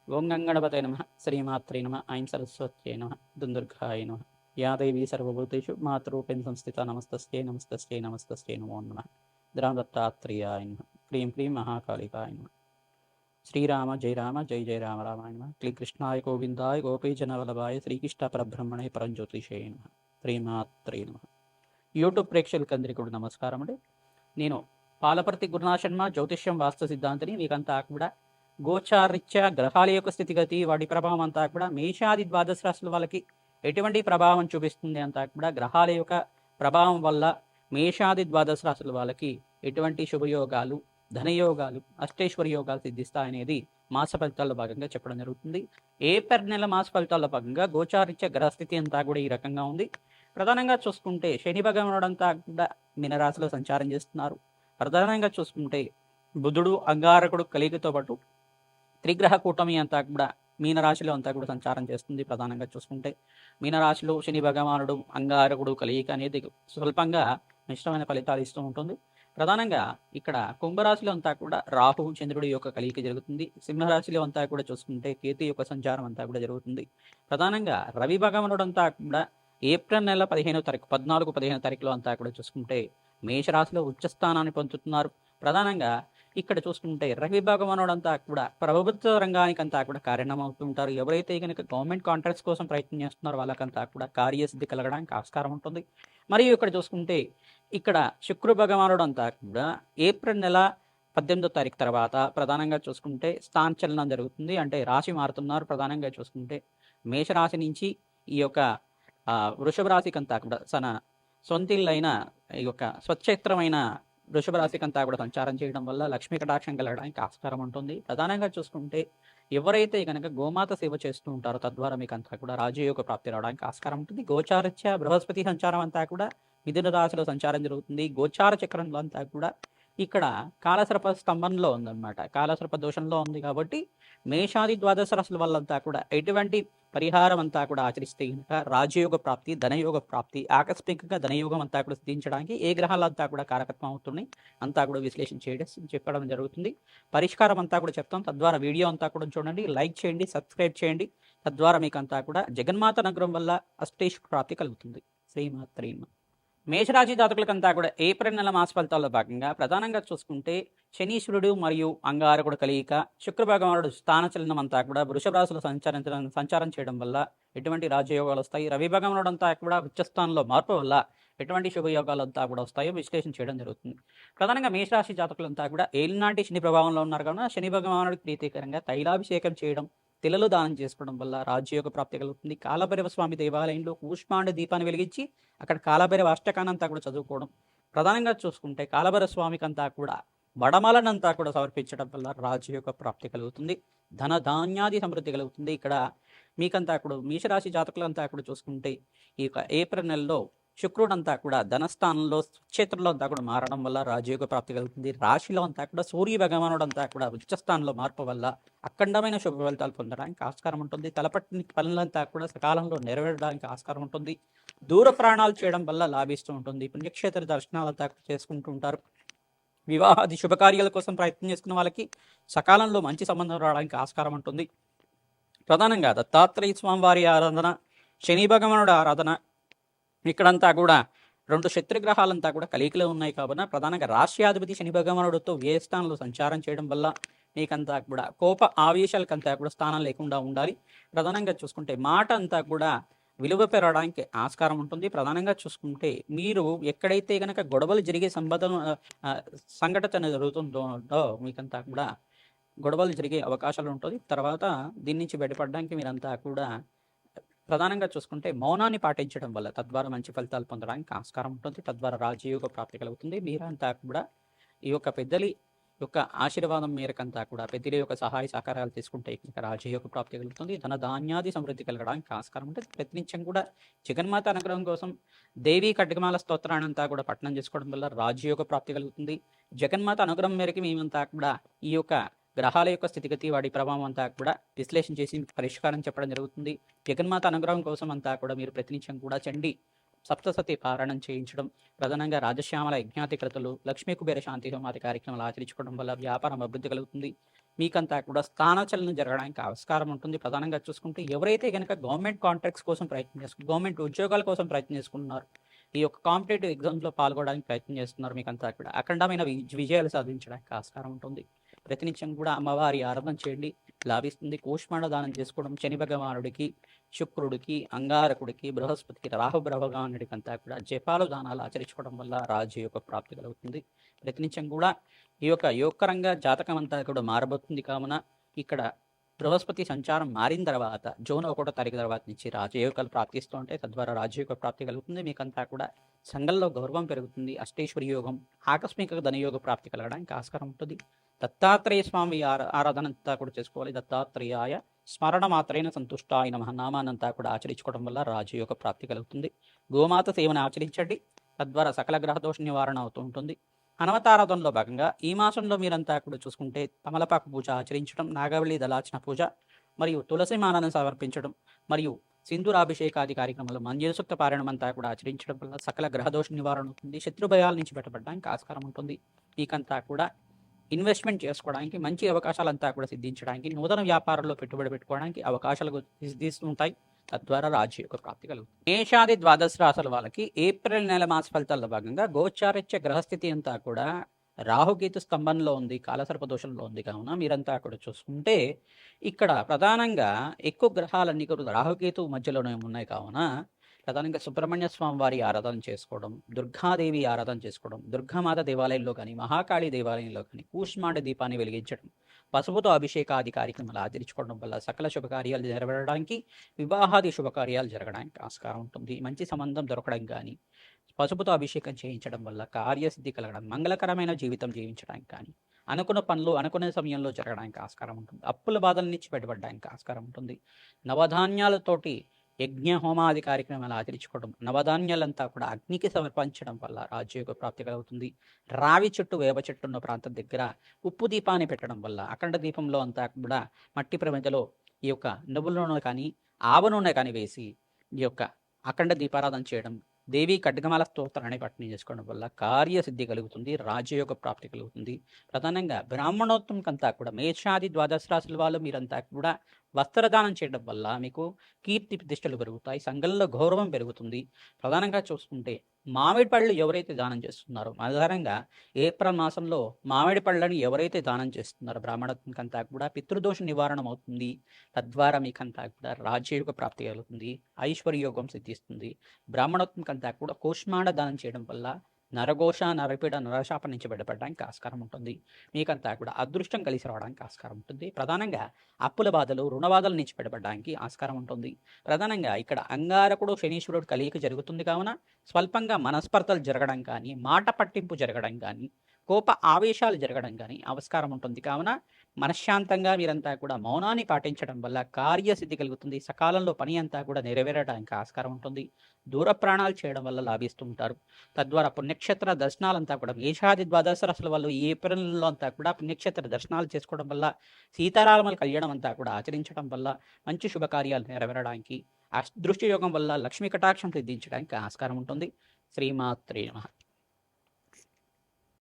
ఓం గంగణపతే నమ శ్రీమాత్రే నమ ఐం సరస్వత్యై నమ దుందుర్గాయ నమ యా దేవీ సర్వభూతేషు మాతృరూపేణ సంస్థిత నమస్తస్యై నమస్తస్యై నమస్తస్యై నమో నమః దత్తాత్రేయాయ నమః క్లీం క్లీం మహాకాళికాయ నమః శ్రీరామ జయ రామ జయ జయ రామ రామాయ నమః క్లీ కృష్ణాయ గోవిందాయ గోపీజనవల్లభాయ శ్రీకృష్ణ పరబ్రహ్మణే పరంజ్యోతిషే నమః శ్రీమాత్రే నమః. యూట్యూబ్ ప్రేక్షకులందరికీ కూడా నమస్కారం అండి. నేను పాలపర్తి గురునాథ్ శర్మ జ్యోతిష్యం వాస్తు సిద్ధాంతిని. మీకంతా కూడా గోచారీత్యా గ్రహాల యొక్క స్థితిగతి వాటి ప్రభావం అంతా కూడా మేషాది ద్వాదశ రాశుల వాళ్ళకి ఎటువంటి ప్రభావం చూపిస్తుంది అంతా కూడా గ్రహాల యొక్క ప్రభావం వల్ల మేషాది ద్వాదశ రాశుల వాళ్ళకి ఎటువంటి శుభయోగాలు ధనయోగాలు అష్టేశ్వర యోగాలు సిద్ధిస్తాయనేది మాస ఫలితాల్లో భాగంగా చెప్పడం జరుగుతుంది. ఏప్రిల్ నెల మాస ఫలితాల్లో భాగంగా గోచారీత్యా గ్రహస్థితి అంతా కూడా ఈ రకంగా ఉంది. ప్రధానంగా చూసుకుంటే శని భగవానుడు అంతా కూడా మీనరాశిలో సంచారం చేస్తున్నారు. ప్రధానంగా చూసుకుంటే బుధుడు అంగారకుడు కలిగితో పాటు త్రిగ్రహ కూటమి అంతా కూడా మీనరాశిలో అంతా కూడా సంచారం చేస్తుంది. ప్రధానంగా చూసుకుంటే మీనరాశిలో శని భగవానుడు అంగారకుడు కలియిక అనేది స్వల్పంగా మిశ్రమైన ఫలితాలు ఇస్తూ ఉంటుంది. ప్రధానంగా ఇక్కడ కుంభరాశిలో అంతా కూడా రాహు చంద్రుడి యొక్క కలియిక జరుగుతుంది. సింహరాశిలో అంతా కూడా చూసుకుంటే కేతు యొక్క సంచారం అంతా కూడా జరుగుతుంది. ప్రధానంగా రవి భగవానుడు అంతా కూడా ఏప్రిల్ నెల 15వ తారీఖు 14-15 తారీఖులో అంతా కూడా చూసుకుంటే మేషరాశిలో ఉచ్చస్థానాన్ని పొందుతున్నారు. ప్రధానంగా ఇక్కడ చూసుకుంటే రవి భగవానుడు అంతా కూడా ప్రభుత్వ రంగానికి అంతా కూడా కారణమవుతుంటారు. ఎవరైతే కనుక గవర్నమెంట్ కాంట్రాక్ట్స్ కోసం ప్రయత్నం చేస్తున్నారో వాళ్ళకంతా కూడా కార్యసిద్ధి కలగడానికి ఆస్కారం ఉంటుంది. మరియు ఇక్కడ చూసుకుంటే ఇక్కడ శుక్ర భగవానుడు అంతా కూడా ఏప్రిల్ నెల 18వ తారీఖు తర్వాత ప్రధానంగా చూసుకుంటే స్థానచలనం జరుగుతుంది. అంటే రాశి మారుతున్నారు. ప్రధానంగా చూసుకుంటే మేషరాశి నుంచి ఈ యొక్క వృషభ రాశికి అంతా కూడా తన సొంతిల్లైన ఈ యొక్క స్వచ్ఛేత్రమైన వృషభ రాశికి అంతా కూడా సంచారం చేయడం వల్ల లక్ష్మీ కటాక్షం కలగడానికి ఆస్కారం ఉంటుంది. ప్రధానంగా చూసుకుంటే ఎవరైతే కనుక గోమాత సేవ చేస్తూ ఉంటారో తద్వారా మీకు అంతా కూడా రాజయోగ ప్రాప్తి రావడానికి ఆస్కారం ఉంటుంది. గోచారత్య బృహస్పతి సంచారం అంతా కూడా మిథున రాశిలో సంచారం జరుగుతుంది. గోచార చక్రంలో అంతా కూడా ఇక్కడ కాలసర్ప స్తంభంలో ఉందన్నమాట. కాలసర్ప దోషంలో ఉంది కాబట్టి మేషాది ద్వాదశ రాశుల వాళ్ళంతా కూడా ఎటువంటి పరిహారం అంతా కూడా ఆచరిస్తే కనుక రాజయోగ ప్రాప్తి ధనయోగ ప్రాప్తి ఆకస్మికంగా ధనయోగం అంతా కూడా సిద్ధించడానికి ఏ గ్రహాలంతా కూడా కారకత్వం అవుతున్నాయి అంతా కూడా విశ్లేషణ చెప్పడం జరుగుతుంది. పరిష్కారం అంతా కూడా చెప్తాం. తద్వారా వీడియో అంతా కూడా చూడండి, లైక్ చేయండి, సబ్స్క్రైబ్ చేయండి. తద్వారా మీకు అంతా కూడా జగన్మాత అనుగ్రహం వల్ల అష్టేశ్వర ప్రాప్తి కలుగుతుంది. శ్రీమాత్రే నమః. మేషరాశి జాతకులకంతా కూడా ఏప్రిల్ నెల మాస ఫలితాల్లో భాగంగా ప్రధానంగా చూసుకుంటే శనీశ్వరుడు మరియు అంగారకుడు కలియిక శుక్ర భగవానుడు స్థానచలనం అంతా కూడా వృషభ రాశిలో సంచారం చేయడం వల్ల ఎటువంటి రాజయోగాలు వస్తాయి. రవి భగవానుడు అంతా కూడా ఉచ్చస్థానంలో మార్పు వల్ల ఎటువంటి శుభయోగాలు అంతా కూడా వస్తాయో విశ్లేషణ చేయడం జరుగుతుంది. ప్రధానంగా మేషరాశి జాతకులంతా కూడా ఏలినాటి శని ప్రభావంలో ఉన్నారు కావున శని భగవానుడికి ప్రీతికరంగా తైలాభిషేకం చేయడం, తిలలు దానం చేసుకోవడం వల్ల రాజ్యయోగ ప్రాప్తి కలుగుతుంది. కాలభైరవ స్వామి దేవాలయంలో కూష్మాండ దీపాన్ని వెలిగించి అక్కడ కాలభైరవ అష్టకానంతా కూడా చదువుకోవడం. ప్రధానంగా చూసుకుంటే కాలభైరవ స్వామికి అంతా కూడా వడమాలనంతా కూడా సమర్పించడం వల్ల రాజ్యయోగ ప్రాప్తి కలుగుతుంది. ధన ధాన్యాది సమృద్ధి కలుగుతుంది. ఇక్కడ మీకంతా కూడా మేషరాశి జాతకులంతా కూడా చూసుకుంటే ఈ యొక్క ఏప్రిల్ నెలలో శుక్రుడంతా కూడా ధనస్థానంలో క్షేత్రంలో అంతా కూడా మారడం వల్ల రాజయోగ ప్రాప్తి కలుగుతుంది. రాశిలో అంతా కూడా సూర్య భగవానుడు అంతా కూడా ఉచ్చస్థానంలో మార్పు వల్ల అఖండమైన శుభ ఫలితాలు పొందడానికి ఆస్కారం ఉంటుంది. తలపట్టిన పనులంతా కూడా సకాలంలో నెరవేరడానికి ఆస్కారం ఉంటుంది. దూర ప్రయాణాలు చేయడం వల్ల లాభిస్తూ ఉంటుంది. పుణ్యక్షేత్ర దర్శనాలంతా చేసుకుంటూ ఉంటారు. వివాహాది శుభకార్యాల కోసం ప్రయత్నం చేసుకున్న వాళ్ళకి సకాలంలో మంచి సంబంధం రావడానికి ఆస్కారం ఉంటుంది. ప్రధానంగా దత్తాత్రేయ స్వామివారి ఆరాధన, శని భగవానుడు ఆరాధన, ఇక్కడంతా కూడా 2 శత్రుగ్రహాలంతా కూడా కలియికలో ఉన్నాయి కావున ప్రధానంగా రాష్ట్రాధిపతి శని భగవానుడితో వ్యయ స్థానంలో సంచారం చేయడం వల్ల మీకంతా కూడా కోప ఆవేశాలకంతా కూడా స్థానం లేకుండా ఉండాలి. ప్రధానంగా చూసుకుంటే మాట అంతా కూడా విలువ పెరగడానికి ఆస్కారం ఉంటుంది. ప్రధానంగా చూసుకుంటే మీరు ఎక్కడైతే కనుక గొడవలు జరిగే సంఘటన జరుగుతుందో మీకంతా కూడా గొడవలు జరిగే అవకాశాలు ఉంటుంది. తర్వాత దీని నుంచి బయటపడడానికి మీరంతా కూడా ప్రధానంగా చూసుకుంటే మౌనాన్ని పాటించడం వల్ల తద్వారా మంచి ఫలితాలు పొందడానికి ఆస్కారం ఉంటుంది. తద్వారా రాజయోగ ప్రాప్తి కలుగుతుంది. మీరంతా కూడా ఈ యొక్క పెద్దలి యొక్క ఆశీర్వాదం మేరకంతా కూడా పెద్దల యొక్క సహాయ సహకారాలు తీసుకుంటే రాజయోగ ప్రాప్తి కలుగుతుంది. ధన ధాన్యాది సమృద్ధి కలగడానికి ఆస్కారం ఉంటుంది. ప్రతినిత్యం కూడా జగన్మాత అనుగ్రహం కోసం దేవీ ఖడ్గమాల స్తోత్రాన్ని అంతా కూడా పఠనం చేసుకోవడం వల్ల రాజయోగ ప్రాప్తి కలుగుతుంది. జగన్మాత అనుగ్రహం మేరకు మేమంతా కూడా ఈ యొక్క గ్రహాల యొక్క స్థితిగతి వాటి ప్రభావం అంతా కూడా విశ్లేషణ చేసి పరిష్కారం చెప్పడం జరుగుతుంది. జగన్మాత అనుగ్రహం కోసం అంతా కూడా మీరు ప్రతినిత్యం కూడా చండి సప్తసతి పారాయణం చేయించడం, ప్రధానంగా రాజశ్యామల యజ్ఞాతికృతులు, లక్ష్మీ కుబేర శాంతి హోమాది కార్యక్రమాలు ఆచరించుకోవడం వల్ల వ్యాపారం అభివృద్ధి కలుగుతుంది. మీకంతా కూడా స్థానచలనం జరగడానికి ఆస్కారం ఉంటుంది. ప్రధానంగా చూసుకుంటే ఎవరైతే కనుక గవర్నమెంట్ కాంట్రాక్ట్స్ కోసం ప్రయత్నం చేసుకుంటారు, గవర్నమెంట్ ఉద్యోగాల కోసం ప్రయత్నం చేసుకుంటున్నారు, ఈ యొక్క కాంపిటేటివ్ ఎగ్జామ్స్లో పాల్గొనడానికి ప్రయత్నం చేస్తున్నారు, మీకంతా కూడా అఖండమైన విజయాలు సాధించడానికి ఆస్కారం ఉంటుంది. ప్రతినిత్యం కూడా అమ్మవారి ఆరాధన చేయండి, లాభిస్తుంది. కూష్మాండ దానం చేసుకోవడం శని భగవానుడికి, శుక్రుడికి, అంగారకుడికి, బృహస్పతికి, రాహు భగవానుడికి అంతా కూడా జపాలు దానాలు ఆచరించుకోవడం వల్ల రాజయోగ ప్రాప్తి కలుగుతుంది. ప్రతినిత్యం కూడా ఈ యొక్క యోగకరంగా జాతకం అంతా కూడా మారబోతుంది. కావున ఇక్కడ బృహస్పతి సంచారం మారిన తర్వాత జూన్ 1వ తారీఖు తర్వాత నుంచి రాజయోగాలు ప్రాప్తిస్తూ ఉంటే తద్వారా రాజయోగ ప్రాప్తి కలుగుతుంది. మీకంతా కూడా సంఘంలో గౌరవం పెరుగుతుంది. అష్టేశ్వరి యోగం, ఆకస్మిక ధనయోగ ప్రాప్తి కలగడానికి ఆస్కారం ఉంటుంది. దత్తాత్రేయ స్వామి ఆరాధన అంతా కూడా చేసుకోవాలి. దత్తాత్రేయాయ స్మరణ మాత్రైన సంతుష్టాయ నమః నామానంతా కూడా ఆచరించుకోవడం వల్ల రాజయోగ ప్రాప్తి కలుగుతుంది. గోమాత సేవను ఆచరించండి, తద్వారా సకల గ్రహ దోష నివారణ అవుతూ ఉంటుంది. హనుమతారాధనలో భాగంగా ఈ మాసంలో మీరంతా కూడా చూసుకుంటే తమలపాకు పూజ ఆచరించడం, నాగవల్లి దళార్చన పూజ మరియు తులసి మాలను సమర్పించడం మరియు సింధూరాభిషేకాది కార్యక్రమాలు, మంజూర సూక్త పారాయణం అంతా కూడా ఆచరించడం వల్ల సకల గ్రహదోష నివారణ అవుతుంది. శత్రు భయాల నుంచి బయటపడడానికి ఆస్కారం ఉంటుంది. మీకంతా కూడా ఇన్వెస్ట్మెంట్ చేసుకోవడానికి మంచి అవకాశాలంతా కూడా సిద్ధించడానికి, నూతన వ్యాపారంలో పెట్టుబడి పెట్టుకోవడానికి అవకాశాలు సిద్ధిస్తుంటాయి. తద్వారా రాజయోగ ప్రాప్తి కలుగుతుంది. మేషాది ద్వాదశ రాశుల వాళ్ళకి ఏప్రిల్ నెల మాస ఫలితాల్లో భాగంగా గోచారిత్య గ్రహస్థితి అంతా కూడా రాహుకేతు స్తంభంలో ఉంది, కాలసర్ప దోషంలో ఉంది. కావున మీరంతా కూడా చూసుకుంటే ఇక్కడ ప్రధానంగా ఎక్కువ గ్రహాలన్నీ కూడా రాహుకేతు మధ్యలోనే ఉన్నాయి. కావున ప్రధానంగా సుబ్రహ్మణ్య స్వామి వారి ఆరాధన చేసుకోవడం, దుర్గాదేవి ఆరాధన చేసుకోవడం, దుర్గామాత దేవాలయంలో కానీ, మహాకాళి దేవాలయంలో కానీ కూష్మాండ దీపాన్ని వెలిగించడం, పసుపుతో అభిషేకాది కార్యక్రమాలు ఆచరించుకోవడం వల్ల సకల శుభకార్యాలు నెరవేరడానికి, వివాహాది శుభకార్యాలు జరగడానికి ఆస్కారం ఉంటుంది. మంచి సంబంధం దొరకడం కానీ, పసుపుతో అభిషేకం చేయించడం వల్ల కార్యసిద్ధి కలగడం, మంగళకరమైన జీవితం జీవించడానికి కానీ, అనుకున్న పనులు అనుకునే సమయంలో జరగడానికి ఆస్కారం ఉంటుంది. అప్పుల బాధల నుంచి బయటపడడానికి ఆస్కారం ఉంటుంది. నవధాన్యాలతోటి యజ్ఞ హోమాది కార్యక్రమాలు ఆచరించుకోవడం, నవధాన్యాలంతా కూడా అగ్నికి సమర్పించడం వల్ల రాజయోగ ప్రాప్తి కలుగుతుంది. రావి చెట్టు, వేప చెట్టు ఉన్న ప్రాంతం దగ్గర ఉప్పు దీపాన్ని పెట్టడం వల్ల అఖండ దీపంలో అంతా కూడా మట్టి ప్రమిదలో ఈ యొక్క నువ్వుల నూనె కానీ, ఆవ నూనె కానీ వేసి ఈ యొక్క అఖండ దీపారాధన చేయడం, దేవి ఖడ్గమాల స్తోత్రాన్ని పఠనం చేసుకోవడం వల్ల కార్యసిద్ధి కలుగుతుంది, రాజయోగ ప్రాప్తి కలుగుతుంది. ప్రధానంగా బ్రాహ్మణోత్తంకంతా కూడా మేషాది ద్వాదశ రాశుల వాళ్ళు మీరంతా కూడా వస్త్రదానం చేయడం వల్ల మీకు కీర్తి ప్రతిష్టలు పెరుగుతాయి, సంఘంలో గౌరవం పెరుగుతుంది. ప్రధానంగా చూసుకుంటే మామిడి పళ్ళు ఎవరైతే దానం చేస్తున్నారో, ఆధారంగా ఏప్రిల్ మాసంలో మామిడి పళ్ళని ఎవరైతే దానం చేస్తున్నారో బ్రాహ్మణత్వంకంతా కూడా పితృదోష నివారణ అవుతుంది. తద్వారా మీకంతా కూడా రాజయోగ ప్రాప్తి కలుగుతుంది, ఐశ్వర్యోగం సిద్ధిస్తుంది. బ్రాహ్మణత్వంకంతా కూడా కూష్మాండ దానం చేయడం వల్ల నరఘోష, నరపీడ, నరశాపం నుంచి బయటపడడానికి ఆస్కారం ఉంటుంది. మీకంతా కూడా అదృష్టం కలిసి రావడానికి ఆస్కారం ఉంటుంది. ప్రధానంగా అప్పుల బాధలు, రుణ బాధల నుంచి బయటపడడానికి ఆస్కారం ఉంటుంది. ప్రధానంగా ఇక్కడ అంగారకుడు, శనీశ్వరుడు కలియిక జరుగుతుంది. కావున స్వల్పంగా మనస్పర్ధలు జరగడం కానీ, మాట పట్టింపు జరగడం కానీ, కోప ఆవేశాలు జరగడం కానీ ఆస్కారం ఉంటుంది. కావున మనశ్శాంతంగా మీరంతా కూడా మౌనాన్ని పాటించడం వల్ల కార్యసిద్ధి కలుగుతుంది. సకాలంలో పని అంతా కూడా నెరవేరడానికి ఆస్కారం ఉంటుంది. దూర ప్రాణాలు చేయడం వల్ల లాభిస్తూ ఉంటారు. తద్వారా పుణ్యక్షేత్ర దర్శనాలంతా కూడా మేషాది ద్వాదశ రాశుల వాళ్ళు ఈ ఏప్రిల్లో అంతా కూడా పుణ్యక్షేత్ర దర్శనాలు చేసుకోవడం వల్ల, సీతారాముల కళ్యాణం అంతా కూడా ఆచరించడం వల్ల మంచి శుభకార్యాలు నెరవేరడానికి, అదృష్ట యోగం వల్ల లక్ష్మీ కటాక్షం సిద్ధించడానికి ఆస్కారం ఉంటుంది. శ్రీమాత్రే నమః.